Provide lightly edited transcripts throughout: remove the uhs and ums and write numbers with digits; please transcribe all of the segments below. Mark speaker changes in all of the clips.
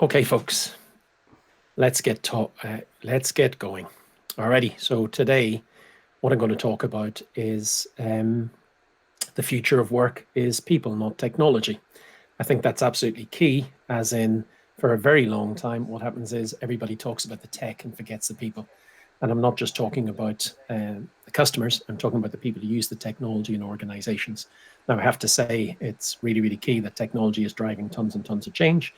Speaker 1: Okay, folks, let's get going. Alrighty. So today, what I'm going to talk about is the future of work is people, not technology. I think that's absolutely key. As in, for a very long time, what happens is everybody talks about the tech and forgets the people. And I'm not just talking about the customers. I'm talking about the people who use the technology in organizations. Now, I have to say, it's really, really key that technology is driving tons and tons of change,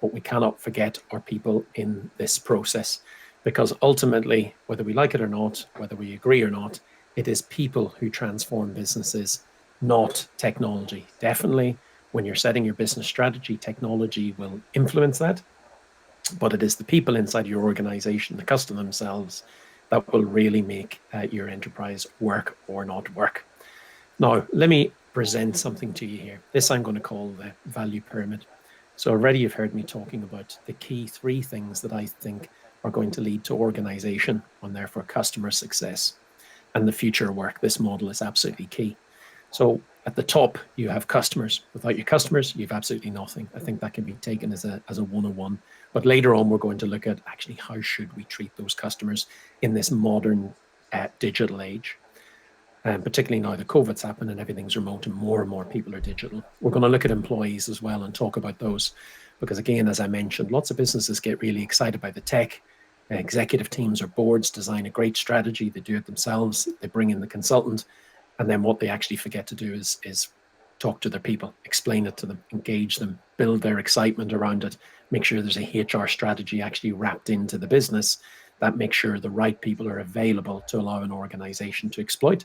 Speaker 1: but we cannot forget our people in this process, because ultimately, whether we like it or not, whether we agree or not, it is people who transform businesses, not technology. Definitely, when you're setting your business strategy, technology will influence that, but it is the people inside your organization, the customer themselves, that will really make your enterprise work or not work. Now, let me present something to you here. This I'm going to call the value pyramid. So already you've heard me talking about the key three things that I think are going to lead to organization and therefore customer success and the future of work. This model is absolutely key. So at the top, you have customers. Without your customers, you've absolutely nothing. I think that can be taken as a 101. But later on, we're going to look at actually how should we treat those customers in this modern digital age. And particularly now that COVID's happened and everything's remote and more people are digital. We're going to look at employees as well and talk about those. Because again, as I mentioned, lots of businesses get really excited by the tech. Executive teams or boards design a great strategy. They do it themselves. They bring in the consultant. And then what they actually forget to do is talk to their people, explain it to them, engage them, build their excitement around it, make sure there's a HR strategy actually wrapped into the business that makes sure the right people are available to allow an organization to exploit.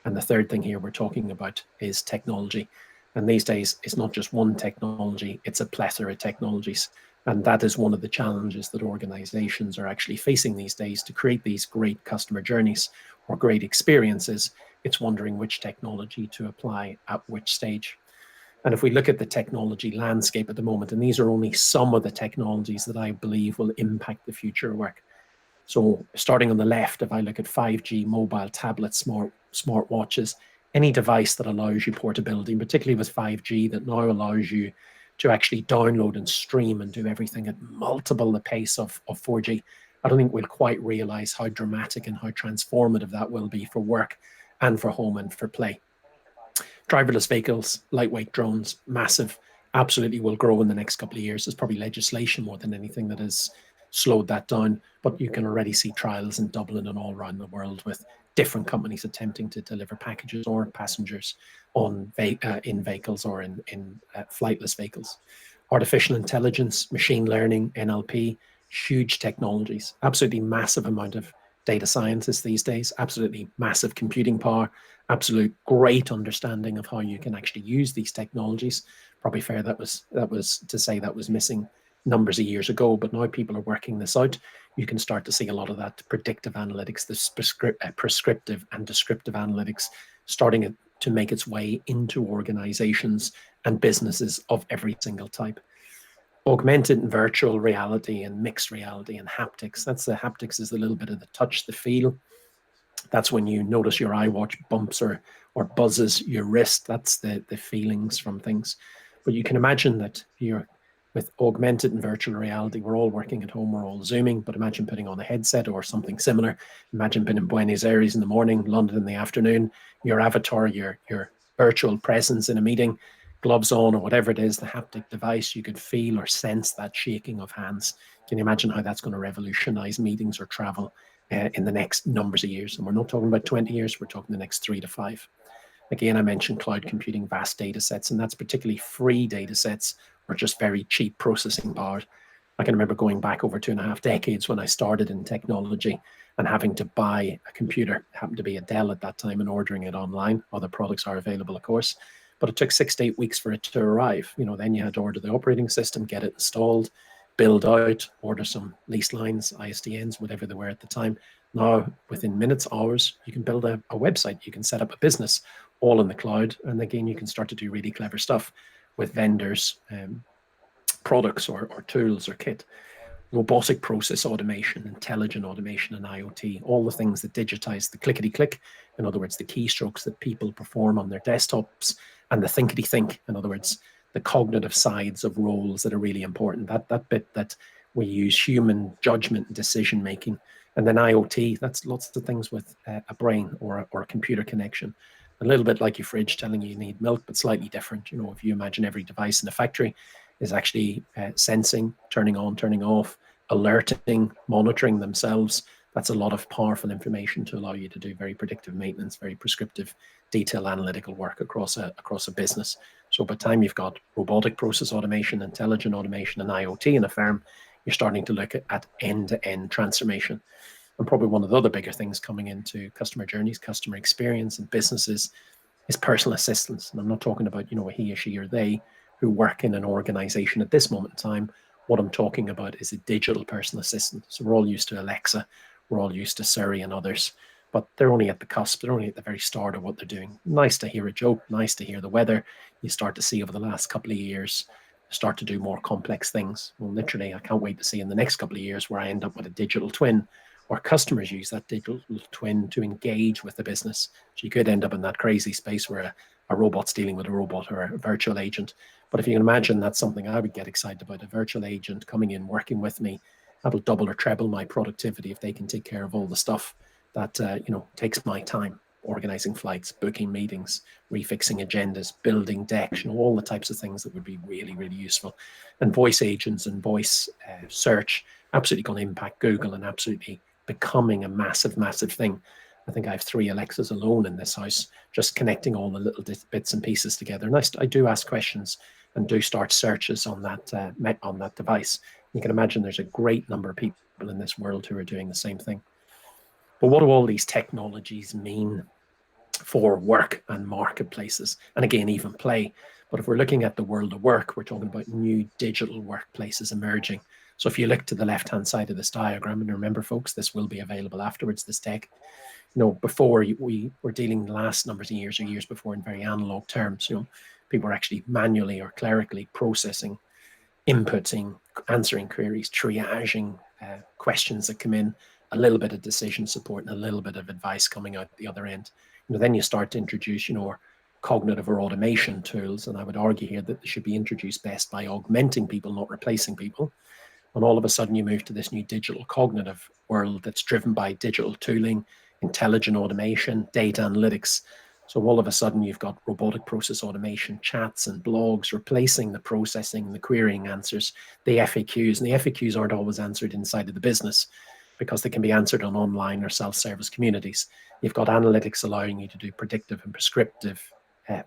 Speaker 1: And the third thing here we're talking about is technology. And these days, it's not just one technology, it's a plethora of technologies. And that is one of the challenges that organizations are actually facing these days to create these great customer journeys or great experiences. It's wondering which technology to apply at which stage. And if we look at the technology landscape at the moment, and these are only some of the technologies that I believe will impact the future of work. So starting on the left, if I look at 5G, mobile, tablets, smart watches, any device that allows you portability, particularly with 5G, that now allows you to actually download and stream and do everything at multiple the pace of 4G. I don't think we'll quite realize how dramatic and how transformative that will be for work and for home and for play. Driverless vehicles, lightweight drones, massive, absolutely will grow in the next couple of years. There's probably legislation more than anything that has slowed that down, but you can already see trials in Dublin and all around the world with different companies attempting to deliver packages or passengers in vehicles or in flightless vehicles. Artificial intelligence, machine learning, NLP, huge technologies, absolutely massive amount of data scientists these days, absolutely massive computing power, absolute great understanding of how you can actually use these technologies. Probably fair that was to say that was missing numbers of years ago, but now people are working this out. You can start to see a lot of that predictive analytics, this prescriptive and descriptive analytics starting to make its way into organizations and businesses of every single type. Augmented and virtual reality and mixed reality and haptics. That's the haptics is a little bit of the touch, the feel. That's when you notice your iWatch bumps or buzzes your wrist. That's the feelings from things. But you can imagine that you're with augmented and virtual reality, we're all working at home, we're all Zooming, but imagine putting on a headset or something similar. Imagine being in Buenos Aires in the morning, London in the afternoon, your avatar, your virtual presence in a meeting, gloves on or whatever it is, the haptic device, you could feel or sense that shaking of hands. Can you imagine how that's going to revolutionize meetings or travel in the next numbers of years? And we're not talking about 20 years, we're talking the next 3 to 5. Again, I mentioned cloud computing, vast data sets, and that's particularly free data sets or just very cheap processing power. I can remember going back over 2.5 decades when I started in technology and having to buy a computer. It happened to be a Dell at that time and ordering it online. Other products are available, of course, but it took 6 to 8 weeks for it to arrive. Then you had to order the operating system, get it installed, build out, order some lease lines, ISDNs, whatever they were at the time. Now, within minutes, hours, you can build a website. You can set up a business all in the cloud. And again, you can start to do really clever stuff with vendors, products or tools or kit. Robotic process automation, intelligent automation, and IoT, all the things that digitize the clickety-click, in other words, the keystrokes that people perform on their desktops, and the thinkety-think, in other words, the cognitive sides of roles that are really important. That bit that we use human judgment and decision making. And then IoT, that's lots of things with a brain or a computer connection. A little bit like your fridge telling you need milk, but slightly different. You know, if you imagine every device in a factory is actually sensing, turning on, turning off, alerting, monitoring themselves. That's a lot of powerful information to allow you to do very predictive maintenance, very prescriptive, detailed analytical work across a business. So by the time you've got robotic process automation, intelligent automation, and IoT in a firm, you're starting to look at end-to-end transformation. And probably one of the other bigger things coming into customer journeys, customer experience, and businesses is personal assistance. And I'm not talking about, you know, a he or she or they who work in an organization at this moment in time. What I'm talking about is a digital personal assistant. So we're all used to Alexa, we're all used to Siri and others, but they're only at the cusp. They're only at the very start of what they're doing. Nice to hear a joke, nice to hear the weather. You start to see over the last couple of years, start to do more complex things. Well, literally, I can't wait to see in the next couple of years where I end up with a digital twin, or customers use that digital twin to engage with the business. So you could end up in that crazy space where a robot's dealing with a robot or a virtual agent. But if you can imagine, that's something I would get excited about, a virtual agent coming in, working with me. That'll double or treble my productivity if they can take care of all the stuff that takes my time, organizing flights, booking meetings, refixing agendas, building decks, all the types of things that would be really, really useful. And voice agents and voice search absolutely going to impact Google and absolutely becoming a massive, massive thing. I think I have 3 Alexas alone in this house, just connecting all the little bits and pieces together. And I do ask questions and do start searches on that device. You can imagine there's a great number of people in this world who are doing the same thing. But what do all these technologies mean for work and marketplaces? And again, even play. But if we're looking at the world of work, we're talking about new digital workplaces emerging. So if you look to the left-hand side of this diagram, and remember, folks, this will be available afterwards, this tech. Before we were dealing the last numbers of years or years before in very analog terms. People were actually manually or clerically processing, inputting, answering queries, triaging questions that come in, a little bit of decision support and a little bit of advice coming out the other end. Then you start to introduce, cognitive or automation tools. And I would argue here that they should be introduced best by augmenting people, not replacing people. And all of a sudden you move to this new digital cognitive world that's driven by digital tooling, intelligent automation, data analytics. So all of a sudden you've got robotic process automation, chats and blogs replacing the processing and the querying answers, the FAQs. And the FAQs aren't always answered inside of the business because they can be answered on online or self-service communities. You've got analytics allowing you to do predictive and prescriptive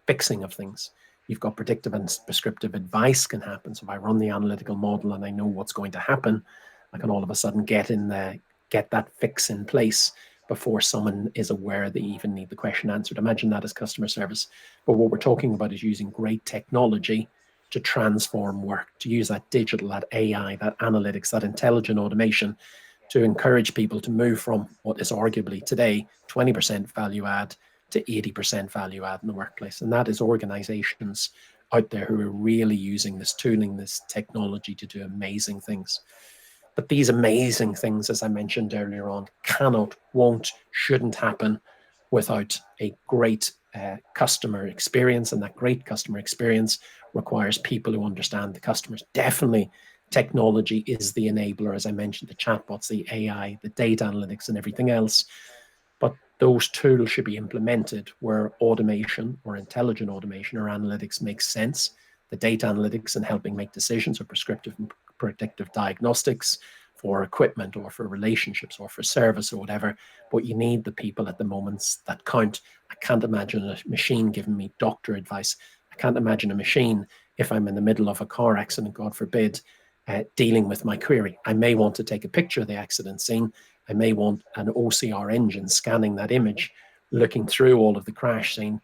Speaker 1: fixing of things. You've got predictive and prescriptive advice can happen. So if I run the analytical model and I know what's going to happen, I can all of a sudden get that fix in place before someone is aware they even need the question answered. Imagine that as customer service. But what we're talking about is using great technology to transform work, to use that digital, that AI, that analytics, that intelligent automation to encourage people to move from what is arguably today 20% value add to 80% value add in the workplace. And that is organizations out there who are really using this tooling, this technology to do amazing things. But these amazing things, as I mentioned earlier on, cannot, won't, shouldn't happen without a great customer experience. And that great customer experience requires people who understand the customers. Definitely technology is the enabler, as I mentioned, the chatbots, the AI, the data analytics and everything else. But those tools should be implemented where automation or intelligent automation or analytics makes sense. The data analytics and helping make decisions or prescriptive and predictive diagnostics for equipment or for relationships or for service or whatever. But you need the people at the moments that count. I can't imagine a machine giving me doctor advice. I can't imagine a machine if I'm in the middle of a car accident, God forbid, dealing with my query. I may want to take a picture of the accident scene. I may want an OCR engine scanning that image, looking through all of the crash scene,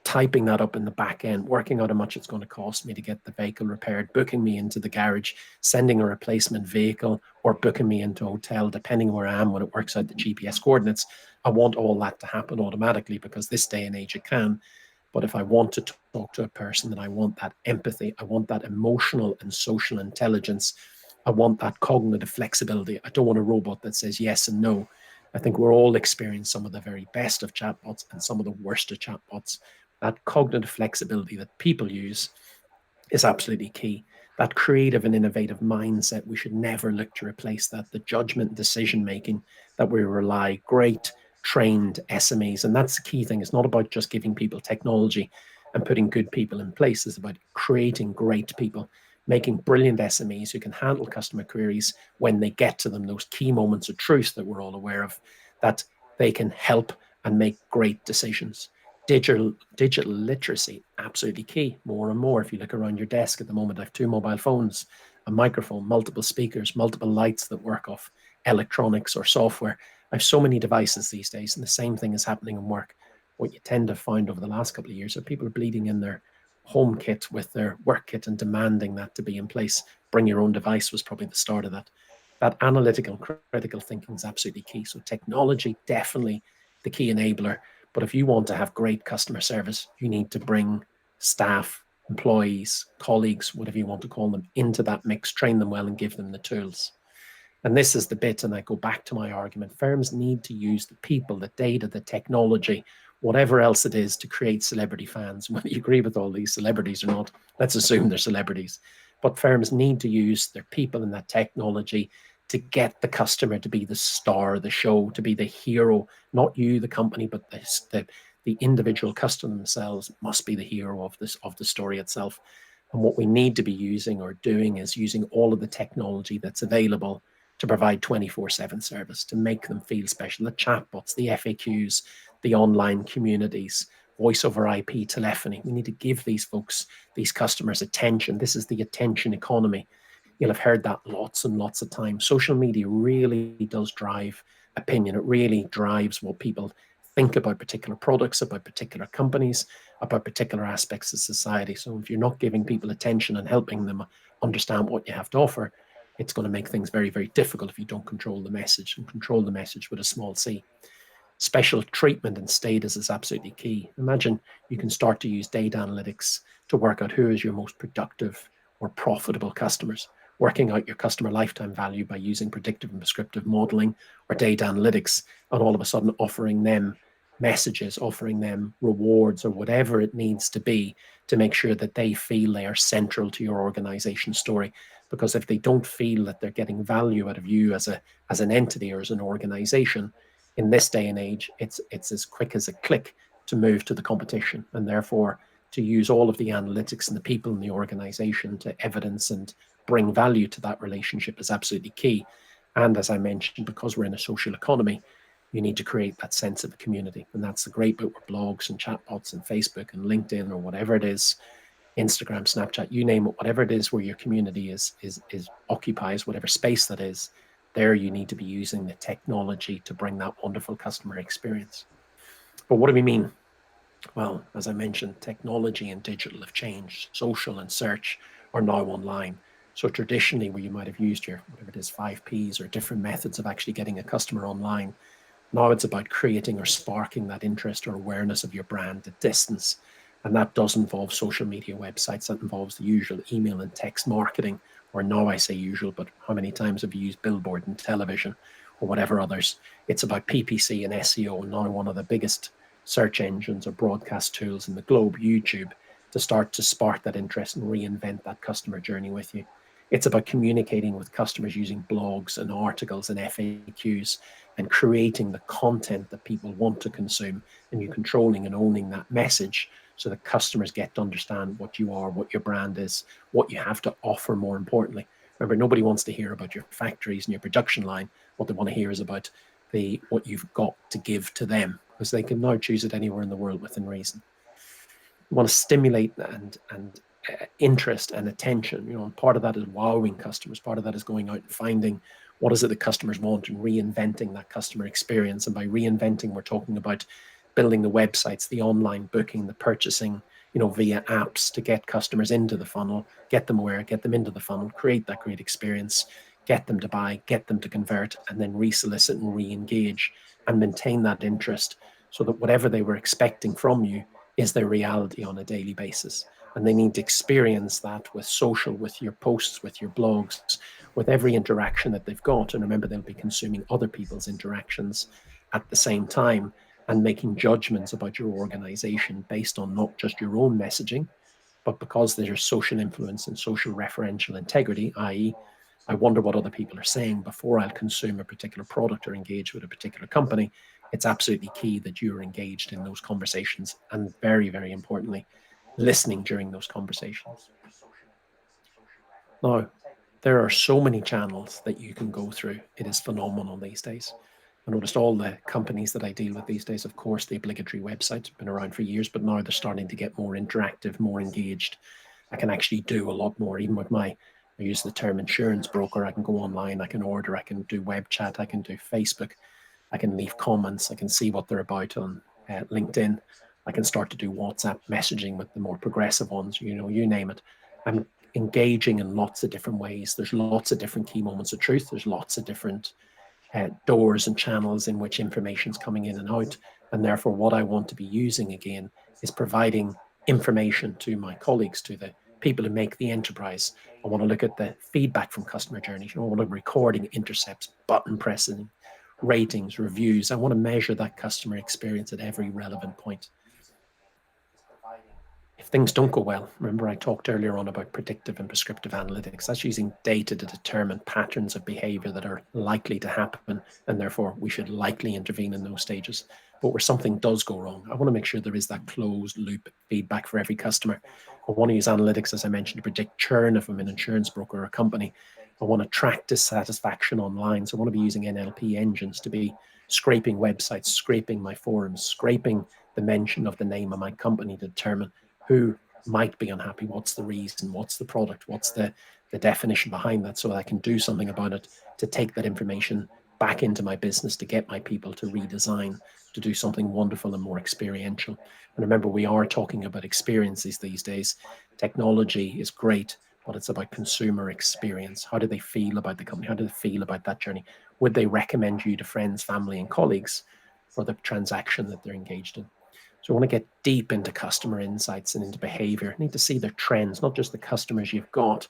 Speaker 1: typing that up in the back end, working out how much it's going to cost me to get the vehicle repaired, booking me into the garage, sending a replacement vehicle, or booking me into a hotel, depending where I am when it works out the GPS coordinates. I want all that to happen automatically because this day and age it can. But if I want to talk to a person, then I want that empathy, I want that emotional and social intelligence, I want that cognitive flexibility. I don't want a robot that says yes and no. I think we're all experiencing some of the very best of chatbots and some of the worst of chatbots. That cognitive flexibility that people use is absolutely key. That creative and innovative mindset, we should never look to replace that. The judgment and decision making that we rely, great trained SMEs. And that's the key thing. It's not about just giving people technology and putting good people in place. It's about creating great people, making brilliant SMEs who can handle customer queries when they get to them, those key moments of truth that we're all aware of, that they can help and make great decisions. Digital literacy, absolutely key. More and more, if you look around your desk at the moment, I have 2 mobile phones, a microphone, multiple speakers, multiple lights that work off electronics or software. I have so many devices these days, and the same thing is happening in work. What you tend to find over the last couple of years are people are bleeding in their home kit with their work kit and demanding that to be in place. Bring your own device was probably the start of that. That analytical, critical thinking is absolutely key. So technology, definitely the key enabler. But if you want to have great customer service, you need to bring staff, employees, colleagues, whatever you want to call them, into that mix, train them well and give them the tools. And this is the bit, and I go back to my argument, firms need to use the people, the data, the technology, whatever else it is to create celebrity fans. Whether you agree with all these celebrities or not, let's assume they're celebrities. But firms need to use their people and that technology to get the customer to be the star of the show, to be the hero, not you, the company, but the individual customer themselves must be the hero of the story itself. And what we need to be using or doing is using all of the technology that's available to provide 24/7 service, to make them feel special. The chatbots, the FAQs, the online communities, voice over IP telephony. We need to give these folks, these customers attention. This is the attention economy. You'll have heard that lots and lots of times. Social media really does drive opinion. It really drives what people think about particular products, about particular companies, about particular aspects of society. So if you're not giving people attention and helping them understand what you have to offer, it's going to make things very, very difficult if you don't control the message, and control the message with a small c. Special treatment and status is absolutely key. Imagine you can start to use data analytics to work out who is your most productive or profitable customers, working out your customer lifetime value by using predictive and prescriptive modeling or data analytics, and all of a sudden offering them messages, offering them rewards or whatever it needs to be to make sure that they feel they are central to your organization story. Because if they don't feel that they're getting value out of you as an entity or as an organization, in this day and age, it's as quick as a click to move to the competition, and therefore to use all of the analytics and the people in the organization to evidence and bring value to that relationship is absolutely key. And as I mentioned, because we're in a social economy, you need to create that sense of a community. And that's the great bit with blogs and chatbots and Facebook and LinkedIn or whatever it is, Instagram, Snapchat, you name it, whatever it is where your community is occupies whatever space that is, there you need to be using the technology to bring that wonderful customer experience. But what do we mean? Well, as I mentioned, technology and digital have changed. Social and search are now online. So traditionally, where you might have used your, whatever it is, 5Ps or different methods of actually getting a customer online, now it's about creating or sparking that interest or awareness of your brand at distance. And that does involve social media websites. That involves the usual email and text marketing, or now I say usual, but how many times have you used billboard and television or whatever others? It's about PPC and SEO, and now one of the biggest search engines or broadcast tools in the globe, YouTube, to start to spark that interest and reinvent that customer journey with you. It's about communicating with customers using blogs and articles and FAQs and creating the content that people want to consume, and you controlling and owning that message so that customers get to understand what you are, what your brand is, what you have to offer more importantly. Remember, nobody wants to hear about your factories and your production line. What they want to hear is about what you've got to give to them, because they can now choose it anywhere in the world within reason. You want to stimulate and interest and attention. And part of that is wowing customers. Part of that is going out and finding what is it that customers want and reinventing that customer experience. And by reinventing, we're talking about building the websites, the online booking, the purchasing, via apps to get customers into the funnel, get them aware, get them into the funnel, create that great experience, get them to buy, get them to convert, and then re-solicit and re-engage and maintain that interest so that whatever they were expecting from you is their reality on a daily basis. And they need to experience that with social, with your posts, with your blogs, with every interaction that they've got. And remember, they'll be consuming other people's interactions at the same time and making judgments about your organization based on not just your own messaging, but because there's social influence and social referential integrity, i.e., I wonder what other people are saying before I'll consume a particular product or engage with a particular company, it's absolutely key that you're engaged in those conversations, and very, very importantly, listening during those conversations. Now, there are so many channels that you can go through. It is phenomenal these days. I noticed all the companies that I deal with these days, of course, the obligatory websites have been around for years, but now they're starting to get more interactive, more engaged. I can actually do a lot more, even with I use the term insurance broker. I can go online, I can order, I can do web chat, I can do Facebook, I can leave comments, I can see what they're about on LinkedIn. I can start to do WhatsApp messaging with the more progressive ones, you name it. I'm engaging in lots of different ways. There's lots of different key moments of truth. There's lots of different doors and channels in which information's coming in and out. And therefore, what I want to be using again is providing information to my colleagues, to the people who make the enterprise. I want to look at the feedback from customer journeys. I want to recording intercepts, button pressing, ratings, reviews. I want to measure that customer experience at every relevant point. If things don't go well, remember I talked earlier on about predictive and prescriptive analytics. That's using data to determine patterns of behavior that are likely to happen, and therefore we should likely intervene in those stages. But where something does go wrong, I want to make sure there is that closed loop feedback for every customer. I want to use analytics, as I mentioned, to predict churn if I'm an insurance broker or a company. I want to track dissatisfaction online. So I want to be using NLP engines to be scraping websites, scraping my forums, scraping the mention of the name of my company to determine who might be unhappy, what's the reason, what's the product, what's the definition behind that, so that I can do something about it to take that information back into my business, to get my people to redesign, to do something wonderful and more experiential. And remember, we are talking about experiences these days. Technology is great, but it's about consumer experience. How do they feel about the company? How do they feel about that journey? Would they recommend you to friends, family, and colleagues for the transaction that they're engaged in? So I want to get deep into customer insights and into behavior. I need to see their trends, not just the customers you've got,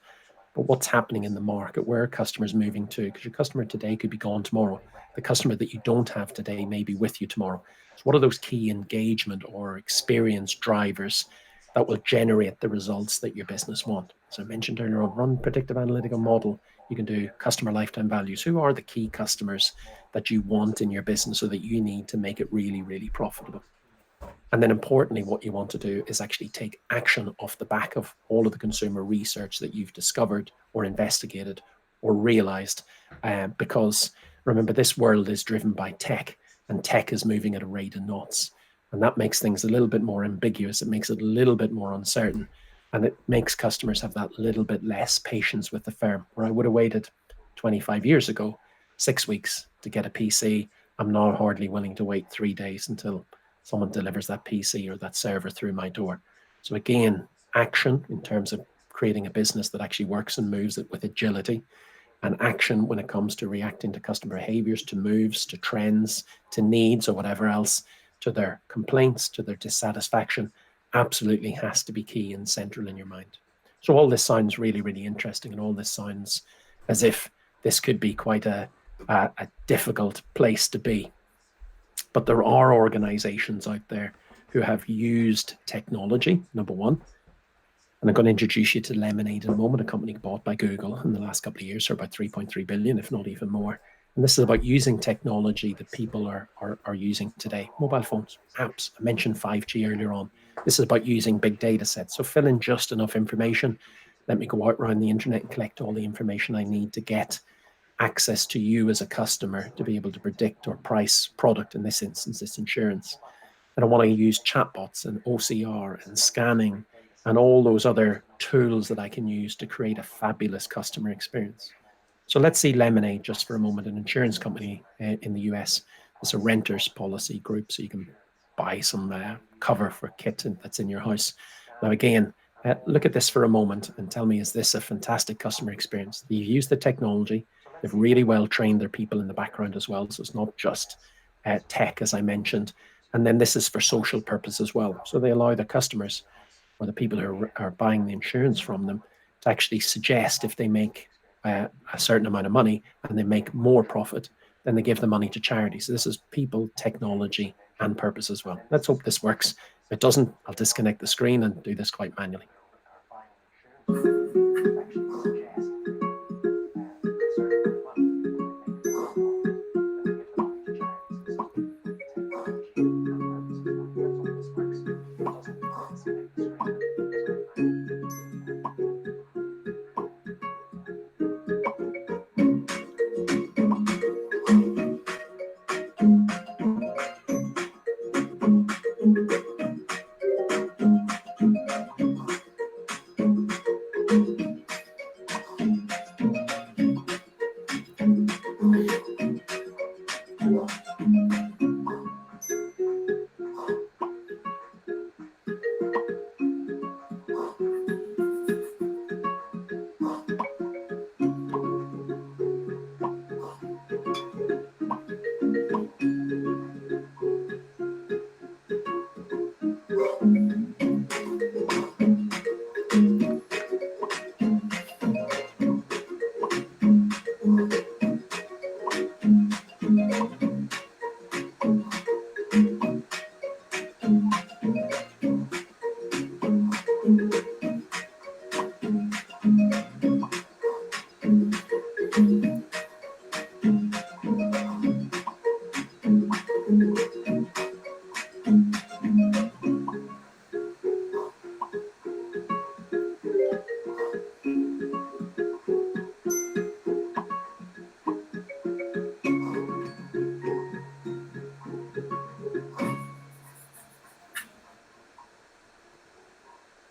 Speaker 1: but what's happening in the market, where are customers moving to? Because your customer today could be gone tomorrow. The customer that you don't have today may be with you tomorrow. So what are those key engagement or experience drivers that will generate the results that your business want? As I mentioned earlier on, run predictive analytical model. You can do customer lifetime values. Who are the key customers that you want in your business or that you need to make it really, really profitable? And then importantly, what you want to do is actually take action off the back of all of the consumer research that you've discovered or investigated or realized. Because remember, this world is driven by tech, and tech is moving at a rate of knots. And that makes things a little bit more ambiguous. It makes it a little bit more uncertain. And it makes customers have that little bit less patience with the firm. Where I would have waited 25 years ago, 6 weeks to get a PC, I'm now hardly willing to wait 3 days until someone delivers that PC or that server through my door. So again, action in terms of creating a business that actually works and moves it with agility, and action when it comes to reacting to customer behaviors, to moves, to trends, to needs or whatever else, to their complaints, to their dissatisfaction, absolutely has to be key and central in your mind. So all this sounds really, really interesting, and all this sounds as if this could be quite a difficult place to be. But there are organizations out there who have used technology, number one. And I'm going to introduce you to Lemonade in a moment, a company bought by Google in the last couple of years for about 3.3 billion, if not even more. And this is about using technology that people are using today. Mobile phones, apps. I mentioned 5G earlier on. This is about using big data sets. So fill in just enough information. Let me go out around the internet and collect all the information I need to get access to you as a customer to be able to predict or price product, in this instance, this insurance. And I want to use chatbots and OCR and scanning and all those other tools that I can use to create a fabulous customer experience. So let's see Lemonade just for a moment, an insurance company in the US. It's a renters policy group, so you can buy some cover for kit that's in your house. Now, again, look at this for a moment and tell me, is this a fantastic customer experience? You've used the technology. They've really well trained their people in the background as well. So it's not just tech, as I mentioned. And then this is for social purpose as well. So they allow the customers or the people who are buying the insurance from them to actually suggest if they make a certain amount of money and they make more profit, then they give the money to charity. So this is people, technology, and purpose as well. Let's hope this works. If it doesn't, I'll disconnect the screen and do this quite manually.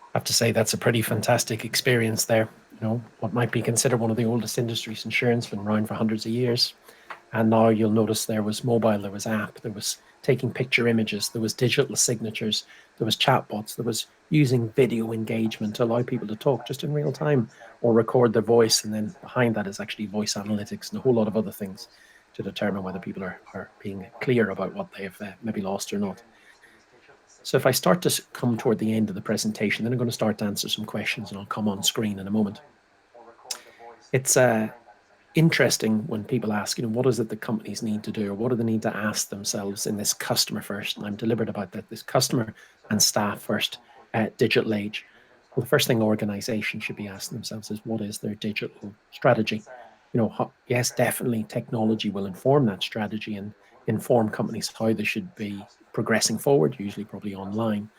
Speaker 1: I have to say that's a pretty fantastic experience there. What might be considered one of the oldest industries, insurance, been around for hundreds of years. And now you'll notice there was mobile, there was app, there was taking picture images, there was digital signatures, there was chatbots, there was using video engagement to allow people to talk just in real time or record their voice. And then behind that is actually voice analytics and a whole lot of other things to determine whether people are being clear about what they've maybe lost or not. So if I start to come toward the end of the presentation, then I'm going to start to answer some questions and I'll come on screen in a moment. It's interesting when people ask, what is it that companies need to do, or what do they need to ask themselves in this customer first? And I'm deliberate about that, this customer and staff first digital age. Well, the first thing organizations should be asking themselves is, what is their digital strategy? Yes, definitely technology will inform that strategy and inform companies how they should be progressing forward, usually probably online.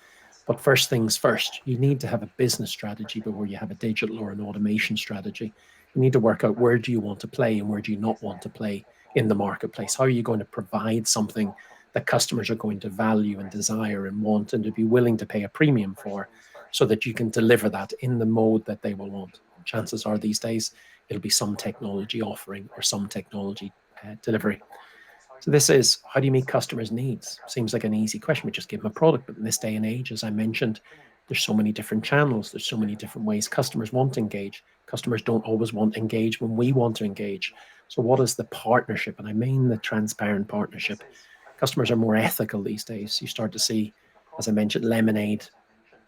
Speaker 1: But first things first, you need to have a business strategy before you have a digital or an automation strategy. You need to work out, where do you want to play and where do you not want to play in the marketplace? How are you going to provide something that customers are going to value and desire and want and to be willing to pay a premium for, so that you can deliver that in the mode that they will want? Chances are these days it'll be some technology offering or some technology delivery. So this is, how do you meet customers' needs? Seems like an easy question. We just give them a product. But in this day and age, as I mentioned, there's so many different channels. There's so many different ways customers want to engage. Customers don't always want to engage when we want to engage. So what is the partnership? And I mean the transparent partnership. Customers are more ethical these days. You start to see, as I mentioned, Lemonade,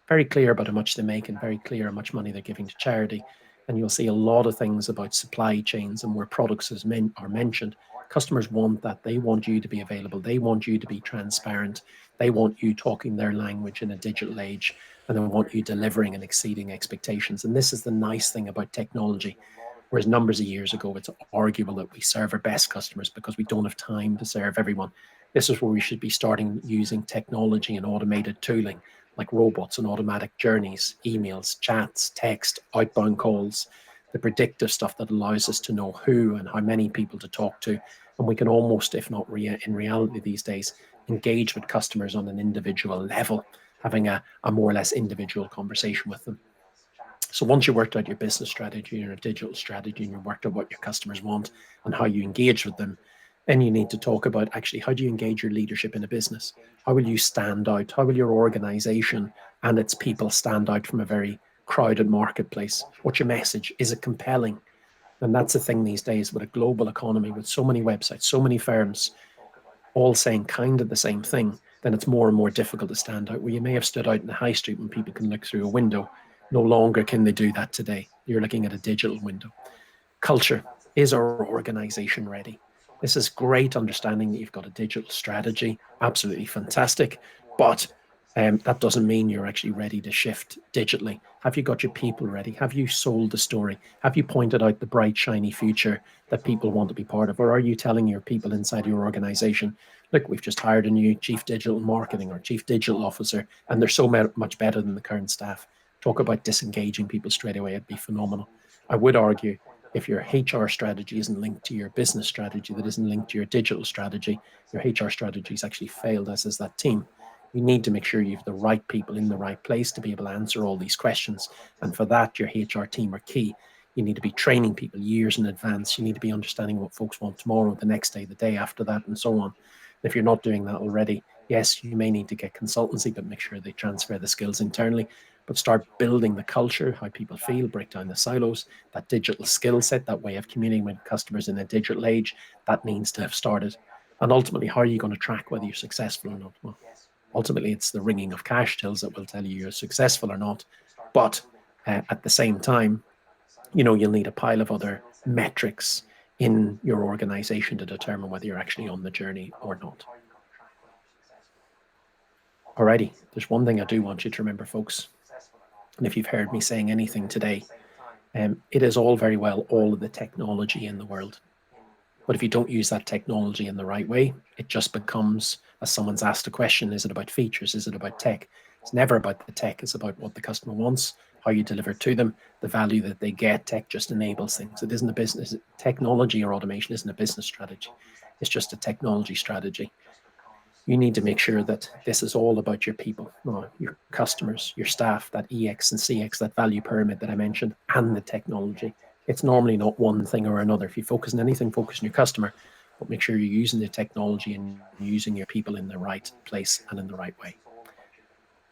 Speaker 1: very clear about how much they make and very clear how much money they're giving to charity. And you'll see a lot of things about supply chains and where products are mentioned. Customers want that. They want you to be available. They want you to be transparent. They want you talking their language in a digital age, and they want you delivering and exceeding expectations. And this is the nice thing about technology. Whereas numbers of years ago, it's arguable that we serve our best customers because we don't have time to serve everyone. This is where we should be starting using technology and automated tooling, like robots and automatic journeys, emails, chats, text, outbound calls, the predictive stuff that allows us to know who and how many people to talk to. And we can almost, if not in reality these days, engage with customers on an individual level, having a more or less individual conversation with them. So once you worked out your business strategy, your digital strategy, and you worked out what your customers want and how you engage with them, then you need to talk about, actually, how do you engage your leadership in a business? How will you stand out? How will your organization and its people stand out from a very crowded marketplace? What's your message? Is it compelling? And that's the thing these days with a global economy, with so many websites, so many firms, all saying kind of the same thing, then it's more and more difficult to stand out. Where you may have stood out in the high street when people can look through a window, no longer can they do that today. You're looking at a digital window. Culture. Is our organization ready? This is great understanding that you've got a digital strategy. Absolutely fantastic. But that doesn't mean you're actually ready to shift digitally. Have you got your people ready? Have you sold the story? Have you pointed out the bright, shiny future that people want to be part of? Or are you telling your people inside your organization, look, we've just hired a new chief digital marketing or chief digital officer, and they're so much better than the current staff? Talk about disengaging people straight away. It'd be phenomenal. I would argue, if your HR strategy isn't linked to your business strategy, that isn't linked to your digital strategy, your HR strategy has actually failed, as is that team. You need to make sure you have the right people in the right place to be able to answer all these questions. And for that, your HR team are key. You need to be training people years in advance. You need to be understanding what folks want tomorrow, the next day, the day after that, and so on. If you're not doing that already, yes, you may need to get consultancy, but make sure they transfer the skills internally. But start building the culture, how people feel, break down the silos, that digital skill set, that way of communicating with customers in a digital age, that needs to have started. And ultimately, how are you going to track whether you're successful or not? Well, ultimately, it's the ringing of cash tills that will tell you you're successful or not. But at the same time, you'll need a pile of other metrics in your organization to determine whether you're actually on the journey or not. Alrighty, there's one thing I do want you to remember, folks. And if you've heard me saying anything today, it is all very well, all of the technology in the world. But if you don't use that technology in the right way, it just becomes, as someone's asked a question, is it about features? Is it about tech? It's never about the tech. It's about what the customer wants, how you deliver to them, the value that they get. Tech just enables things. It isn't a business. Technology or automation isn't a business strategy. It's just a technology strategy. You need to make sure that this is all about your people, your customers, your staff, that EX and CX, that value pyramid that I mentioned, and the technology. It's normally not one thing or another. If you focus on anything, focus on your customer, but make sure you're using the technology and using your people in the right place and in the right way.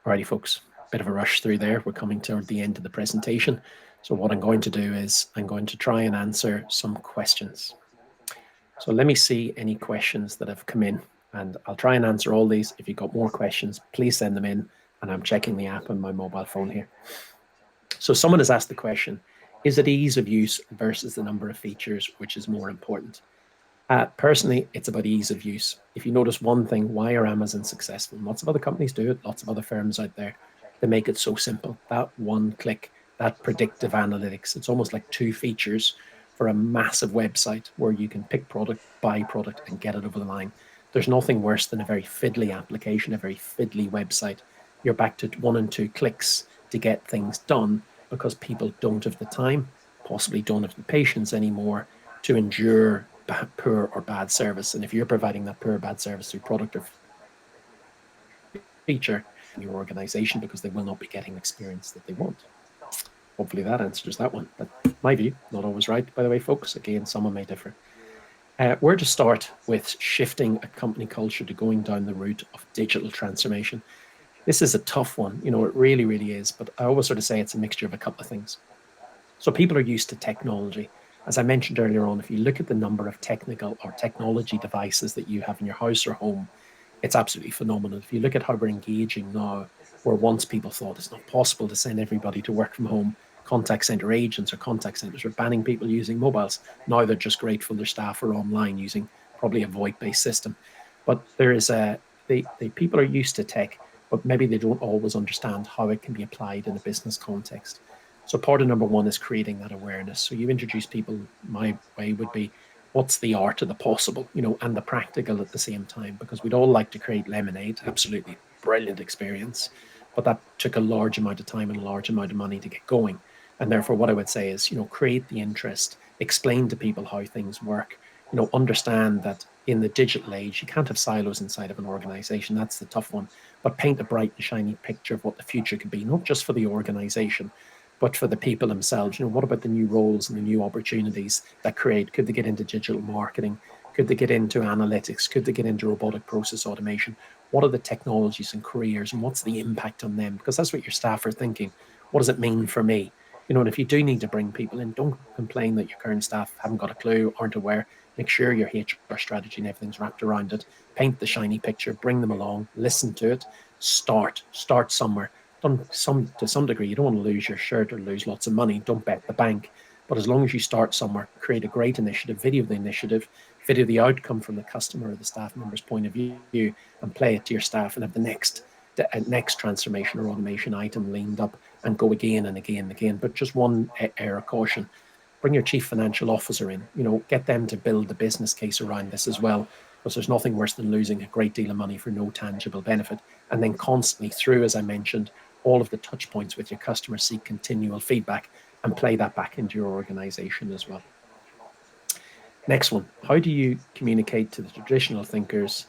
Speaker 1: Alrighty, folks, bit of a rush through there. We're coming toward the end of the presentation. So what I'm going to do is I'm going to try and answer some questions. So let me see any questions that have come in, and I'll try and answer all these. If you've got more questions, please send them in, and I'm checking the app on my mobile phone here. So someone has asked the question, is it ease of use versus the number of features, which is more important? Personally, it's about ease of use. If you notice one thing, why are Amazon successful? Lots of other companies do it, lots of other firms out there. They make it so simple. That one click, that predictive analytics, it's almost like 2 features for a massive website where you can pick product, buy product, and get it over the line. There's nothing worse than a very fiddly application, a very fiddly website. You're back to 1 and 2 clicks to get things done because people don't have the time, possibly don't have the patience anymore to endure poor or bad service. And if you're providing that poor or bad service through product or feature in your organization, because they will not be getting the experience that they want. Hopefully that answers that one. But my view, not always right, by the way, folks. Again, someone may differ. Where to start with shifting a company culture to going down the route of digital transformation? This is a tough one. It really, really is. But I always sort of say it's a mixture of a couple of things. So people are used to technology. As I mentioned earlier on, if you look at the number of technical or technology devices that you have in your house or home, it's absolutely phenomenal. If you look at how we're engaging now, where once people thought it's not possible to send everybody to work from home, contact center agents or contact centers are banning people using mobiles. Now they're just grateful their staff are online using probably a VoIP-based system. But there is the people are used to tech, but maybe they don't always understand how it can be applied in a business context. So part of number one is creating that awareness. So you introduce people, my way would be, what's the art of the possible, and the practical at the same time, because we'd all like to create lemonade, absolutely brilliant experience, but that took a large amount of time and a large amount of money to get going. And therefore, what I would say is, create the interest, explain to people how things work, understand that in the digital age, you can't have silos inside of an organization. That's the tough one. But paint a bright and shiny picture of what the future could be, not just for the organization, but for the people themselves. What about the new roles and the new opportunities that create? Could they get into digital marketing? Could they get into analytics? Could they get into robotic process automation? What are the technologies and careers, and what's the impact on them? Because that's what your staff are thinking. What does it mean for me? And if you do need to bring people in, don't complain that your current staff haven't got a clue, aren't aware. Make sure your HR strategy and everything's wrapped around it. Paint the shiny picture, bring them along, listen to it, start somewhere. To some degree, you don't want to lose your shirt or lose lots of money. Don't bet the bank. But as long as you start somewhere, create a great initiative, video the outcome from the customer or the staff member's point of view, and play it to your staff, and have the next transformation or automation item leaned up, and go again and again and again. But just one air of caution: bring your chief financial officer in. Get them to build the business case around this as well, because there's nothing worse than losing a great deal of money for no tangible benefit. And then constantly through, as I mentioned, all of the touch points with your customers, seek continual feedback and play that back into your organization as well. Next one: how do you communicate to the traditional thinkers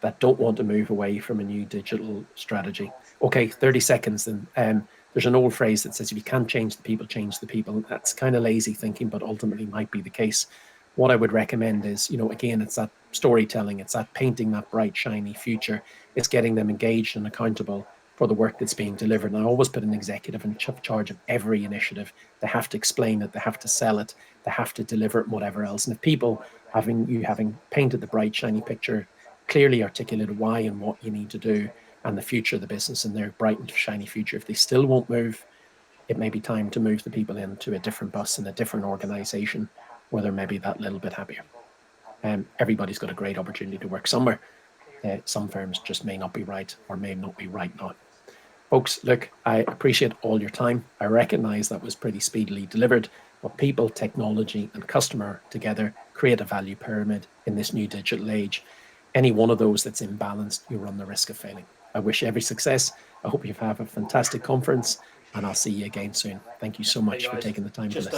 Speaker 1: that don't want to move away from a new digital strategy. Okay, 30 seconds then. There's an old phrase that says, if you can't change the people, change the people. That's kind of lazy thinking, but ultimately might be the case. What I would recommend is, again, it's that storytelling, it's that painting that bright, shiny future. It's getting them engaged and accountable for the work that's being delivered. And I always put an executive in charge of every initiative. They have to explain it, they have to sell it, they have to deliver it, and whatever else. And if people having painted the bright, shiny picture, clearly articulated why and what you need to do, and the future of the business and their bright and shiny future, if they still won't move, it may be time to move the people into a different bus in a different organization where they're maybe that little bit happier. Everybody's got a great opportunity to work somewhere. Some firms just may not be right or may not be right now. Folks, look, I appreciate all your time. I recognize that was pretty speedily delivered, but people, technology, and customer together create a value pyramid in this new digital age. Any one of those that's imbalanced, you run the risk of failing. I wish you every success. I hope you have a fantastic conference, and I'll see you again soon. Thank you so much for taking the time to listen.